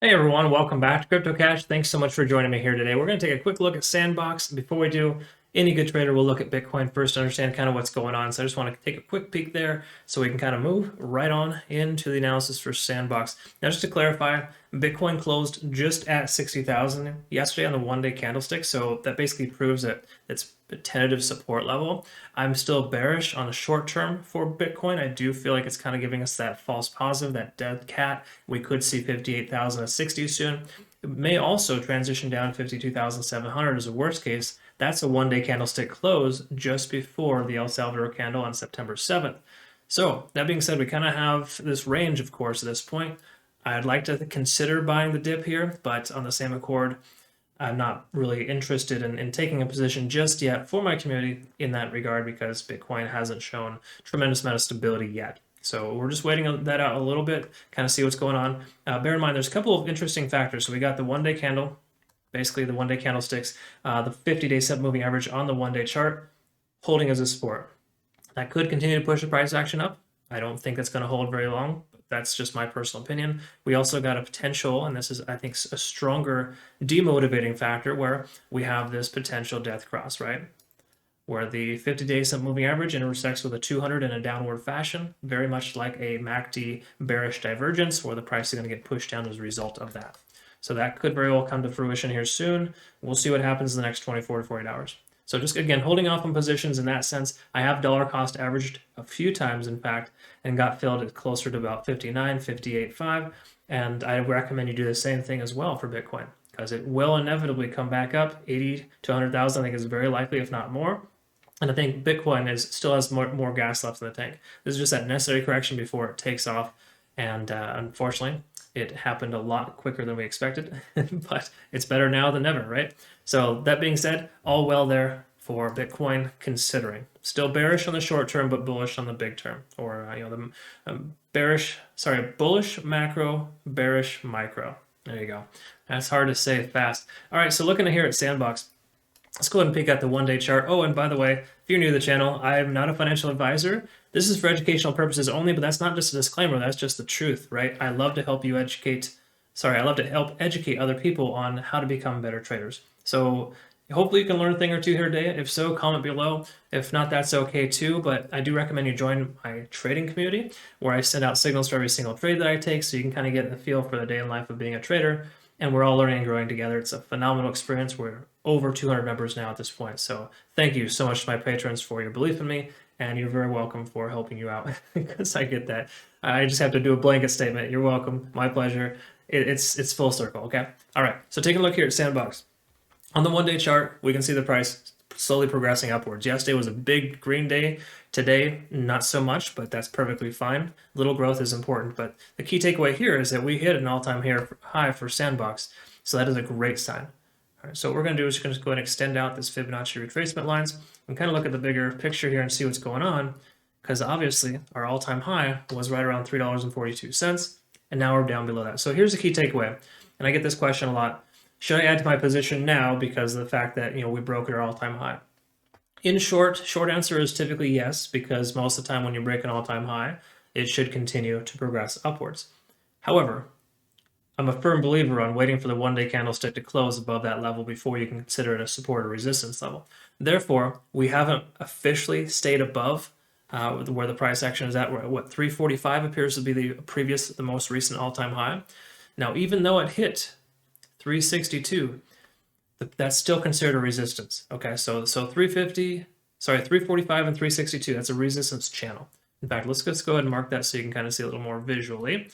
Hey everyone, welcome back to CryptoCache. Thanks so much for joining me here today. We're going to take a quick look at Sandbox. Before we do, any good trader will look at Bitcoin first to understand kind of what's going on. So I just want to take a quick peek there so we can kind of move right on into the analysis for Sandbox. Now just to clarify, Bitcoin closed just at 60,000 yesterday on the one-day candlestick. So that basically proves that it's a tentative support level. I'm still bearish on the short term for Bitcoin. I do feel like it's kind of giving us that false positive, that dead cat. We could see 58,060 soon. It may also transition down 52,700 as a worst case. That's a one-day candlestick close just before the El Salvador candle on September 7th. So that being said, we kind of have this range, of course, at this point. I'd like to consider buying the dip here, but on the same accord, I'm not really interested in taking a position just yet for my community in that regard because Bitcoin hasn't shown tremendous amount of stability yet. So we're just waiting that out a little bit, kind of see what's going on. Bear in mind, there's a couple of interesting factors. So we got the one-day candle, basically the one-day candlesticks, the 50-day set moving average on the one-day chart, holding as a support. That could continue to push the price action up. I don't think that's going to hold very long. That's just my personal opinion. We also got a potential, and this is, I think, a stronger demotivating factor where we have this potential death cross, right? Where the 50-day set moving average intersects with a 200 in a downward fashion, very much like a MACD bearish divergence where the price is going to get pushed down as a result of that. So that could very well come to fruition here soon. We'll see what happens in the next 24 to 48 hours. So just again, holding off on positions in that sense. I have dollar cost averaged a few times, in fact, and got filled at closer to about 59, 58.5. And I recommend you do the same thing as well for Bitcoin because it will inevitably come back up 80 to 100,000. I think is very likely, if not more. And I think Bitcoin still has more gas left in the tank. This is just that necessary correction before it takes off. And unfortunately, it happened a lot quicker than we expected, but it's better now than never, right? So that being said, all well there for Bitcoin considering. Still bearish on the short term, but bullish on the big term, or bullish macro, bearish micro. There you go. That's hard to say fast. All right, so looking here at Sandbox, let's go ahead and peek at the one-day chart. Oh, and by the way, if you're new to the channel, I'm not a financial advisor. This is for educational purposes only, but that's not just a disclaimer. That's just the truth, right? I love to help you I love to help educate other people on how to become better traders. So hopefully you can learn a thing or two here today. If so, comment below. If not, that's okay too. But I do recommend you join my trading community where I send out signals for every single trade that I take so you can kind of get the feel for the day in life of being a trader. And we're all learning and growing together. It's a phenomenal experience. We're over 200 members now at this point. So thank you so much to my patrons for your belief in me. And you're very welcome for helping you out because I get that. I just have to do a blanket statement. You're welcome. My pleasure. It's full circle, okay? All right, so taking a look here at Sandbox. On the one-day chart, we can see the price slowly progressing upwards. Yesterday was a big green day. Today, not so much, but that's perfectly fine. Little growth is important, but the key takeaway here is that we hit an all-time high for Sandbox, so that is a great sign. All right, so what we're going to do is we're going to go ahead and extend out this Fibonacci retracement lines and kind of look at the bigger picture here and see what's going on, because obviously our all-time high was right around $3.42, and now we're down below that. So here's the key takeaway, and I get this question a lot. Should I add to my position now because of the fact that we broke our all-time high? In short answer is typically yes, because most of the time when you break an all-time high, it should continue to progress upwards. However, I'm a firm believer on waiting for the one-day candlestick to close above that level before you can consider it a support or resistance level. Therefore, we haven't officially stayed above where the price action is at. What 345 appears to be the most recent all-time high. Now, even though it hit 362, that's still considered a resistance. Okay, so 345 and 362, that's a resistance channel. In fact, let's just go ahead and mark that so you can kind of see a little more visually.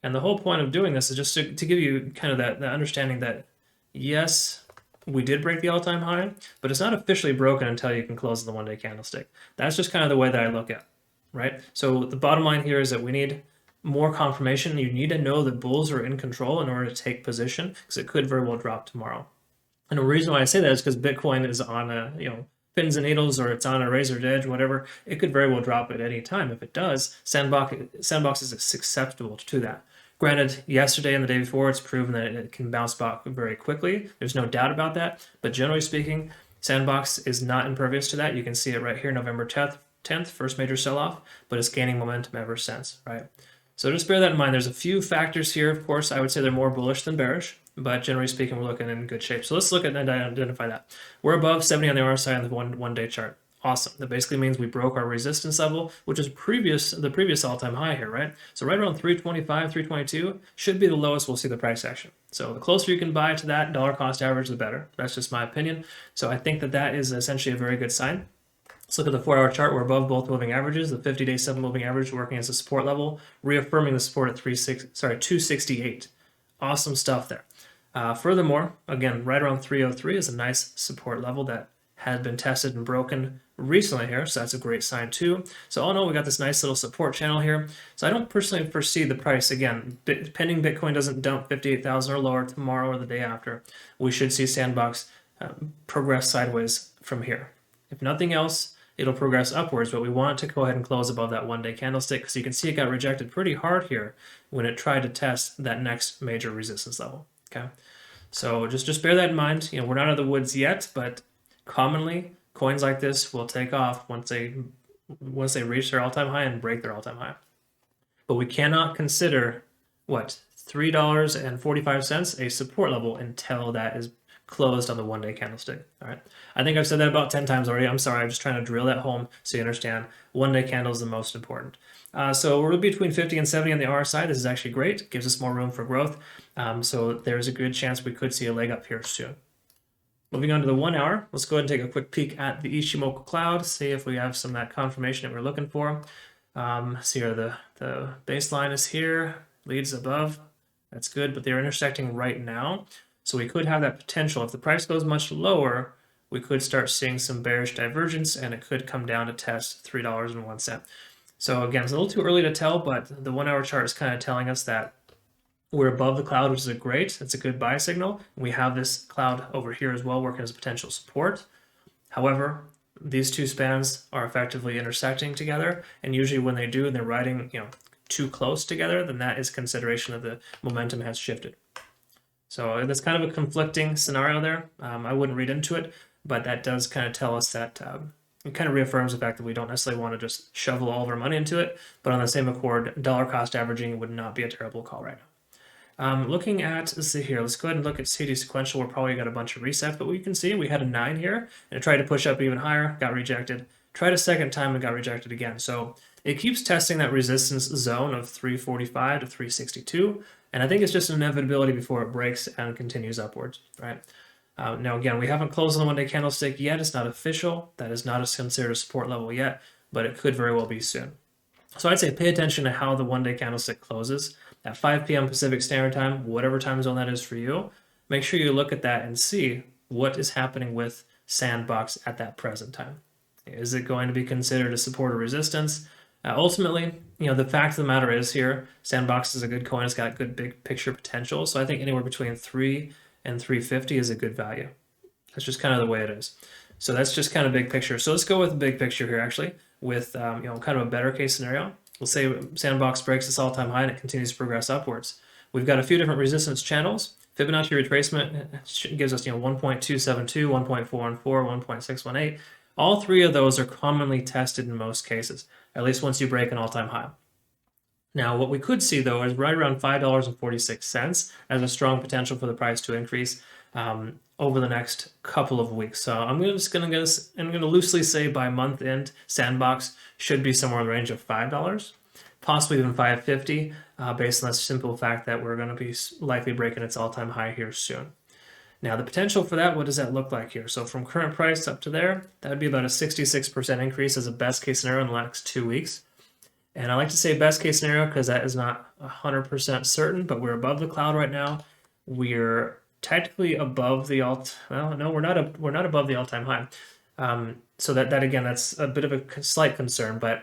And the whole point of doing this is just to give you kind of that understanding that, yes, we did break the all-time high, but it's not officially broken until you can close the one-day candlestick. That's just kind of the way that I look at it, right? So the bottom line here is that we need more confirmation. You need to know that bulls are in control in order to take position because it could very well drop tomorrow. And the reason why I say that is because Bitcoin is on a, pins and needles, or it's on a razor's edge, whatever. It could very well drop at any time. If it does, Sandbox is susceptible to that. Granted, yesterday and the day before, it's proven that it can bounce back very quickly. There's no doubt about that. But generally speaking, Sandbox is not impervious to that. You can see it right here, November 10th, first major sell-off, but it's gaining momentum ever since, right? So just bear that in mind. There's a few factors here. Of course, I would say they're more bullish than bearish, but generally speaking, we're looking in good shape. So let's look at and identify that. We're above 70 on the RSI on the one-day chart. Awesome. That basically means we broke our resistance level, which is the previous all-time high here, right? So right around 325, 322 should be the lowest we'll see the price action. So the closer you can buy to that dollar cost average, the better. That's just my opinion. So I think that that is essentially a very good sign. Let's look at the 4-hour chart. We're above both moving averages. The 50-day 7 moving average working as a support level, reaffirming the support at 268. Awesome stuff there. Furthermore, again, right around 303 is a nice support level that had been tested and broken recently here, so that's a great sign too. So all in all, we got this nice little support channel here. So I don't personally foresee the price, again, pending Bitcoin doesn't dump 58,000 or lower tomorrow or the day after, we should see Sandbox progress sideways from here. If nothing else, it'll progress upwards, but we want it to go ahead and close above that one-day candlestick because you can see it got rejected pretty hard here when it tried to test that next major resistance level. Okay, so just bear that in mind. You know, we're not out of the woods yet, but commonly coins like this will take off once they reach their all-time high and break their all-time high. But we cannot consider what $3.45 a support level until that is closed on the one-day candlestick. All right, I think I've said that about 10 times already. I'm sorry, I'm just trying to drill that home so you understand. One-day candle is the most important. So we're between 50 and 70 on the RSI. This is actually great. It gives us more room for growth. So there's a good chance we could see a leg up here soon. Moving on to the 1 hour, let's go ahead and take a quick peek at the Ishimoku cloud, see if we have some of that confirmation that we're looking for. See here, the baseline is here, leads above. That's good, but they're intersecting right now. So we could have that potential. If the price goes much lower, we could start seeing some bearish divergence and it could come down to test $3.01. So again, it's a little too early to tell, but the 1 hour chart is kind of telling us that we're above the cloud, which is it's a good buy signal. We have this cloud over here as well working as a potential support. However, these two spans are effectively intersecting together, and usually when they do and they're riding, too close together, then that is consideration that the momentum has shifted. So that's kind of a conflicting scenario there. I wouldn't read into it, but that does kind of tell us that it kind of reaffirms the fact that we don't necessarily want to just shovel all of our money into it, but on the same accord, dollar cost averaging would not be a terrible call right now. Looking at, let's see here, let's go ahead and look at CD sequential. We're probably got a bunch of resets, but we can see we had a 9 here and it tried to push up even higher, got rejected. Tried a second time and got rejected again. So it keeps testing that resistance zone of 345 to 362. And I think it's just an inevitability before it breaks and continues upwards, right? Now, again, we haven't closed on the one-day candlestick yet. It's not official. That is not considered a support level yet, but it could very well be soon. So I'd say pay attention to how the one-day candlestick closes. At 5 p.m. Pacific Standard Time, whatever time zone that is for you, make sure you look at that and see what is happening with Sandbox at that present time. Is it going to be considered a support or resistance? Ultimately, the fact of the matter is here, Sandbox is a good coin. It's got good big picture potential. So I think anywhere between 3 and 350 is a good value. That's just kind of the way it is. So that's just kind of big picture. So let's go with the big picture here, actually, with kind of a better case scenario. We'll say Sandbox breaks this all-time high and it continues to progress upwards. We've got a few different resistance channels. Fibonacci retracement gives us 1.272, 1.414, 1.618. All three of those are commonly tested in most cases, at least once you break an all-time high. Now, what we could see, though, is right around $5.46 as a strong potential for the price to increase over the next couple of weeks. So I'm going to loosely say by month end, Sandbox should be somewhere in the range of $5, possibly even $5.50, based on the simple fact that we're going to be likely breaking its all-time high here soon. Now, the potential for that, what does that look like here? So from current price up to there, that would be about a 66% increase as a best case scenario in the next 2 weeks. And I like to say best case scenario because that is not 100% certain, but we're above the cloud right now. We're technically above the we're not above the all-time high. So that again, that's a bit of a slight concern, but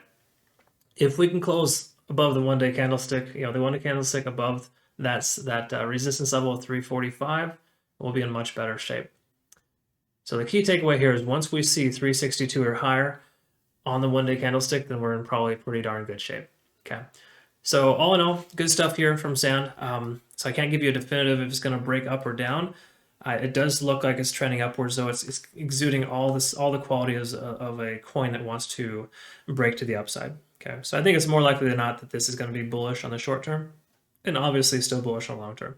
if we can close above the one-day candlestick, the one-day candlestick above that resistance level of 345, we'll be in much better shape. So the key takeaway here is once we see 362 or higher on the one-day candlestick, then we're in probably pretty darn good shape. Okay. So all in all, good stuff here from Sand. So I can't give you a definitive if it's going to break up or down. It does look like it's trending upwards, though. It's exuding all the qualities of a coin that wants to break to the upside. Okay, so I think it's more likely than not that this is going to be bullish on the short term, and obviously still bullish on long term.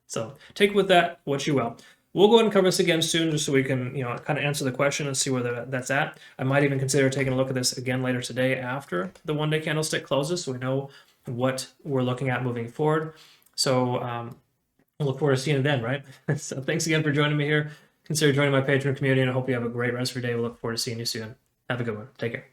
So take with that what you will. We'll go ahead and cover this again soon just so we can, kind of answer the question and see where that's at. I might even consider taking a look at this again later today after the one-day candlestick closes so we know what we're looking at moving forward. So we'll look forward to seeing you then, right? So thanks again for joining me here. Consider joining my Patreon community, and I hope you have a great rest of your day. We'll look forward to seeing you soon. Have a good one. Take care.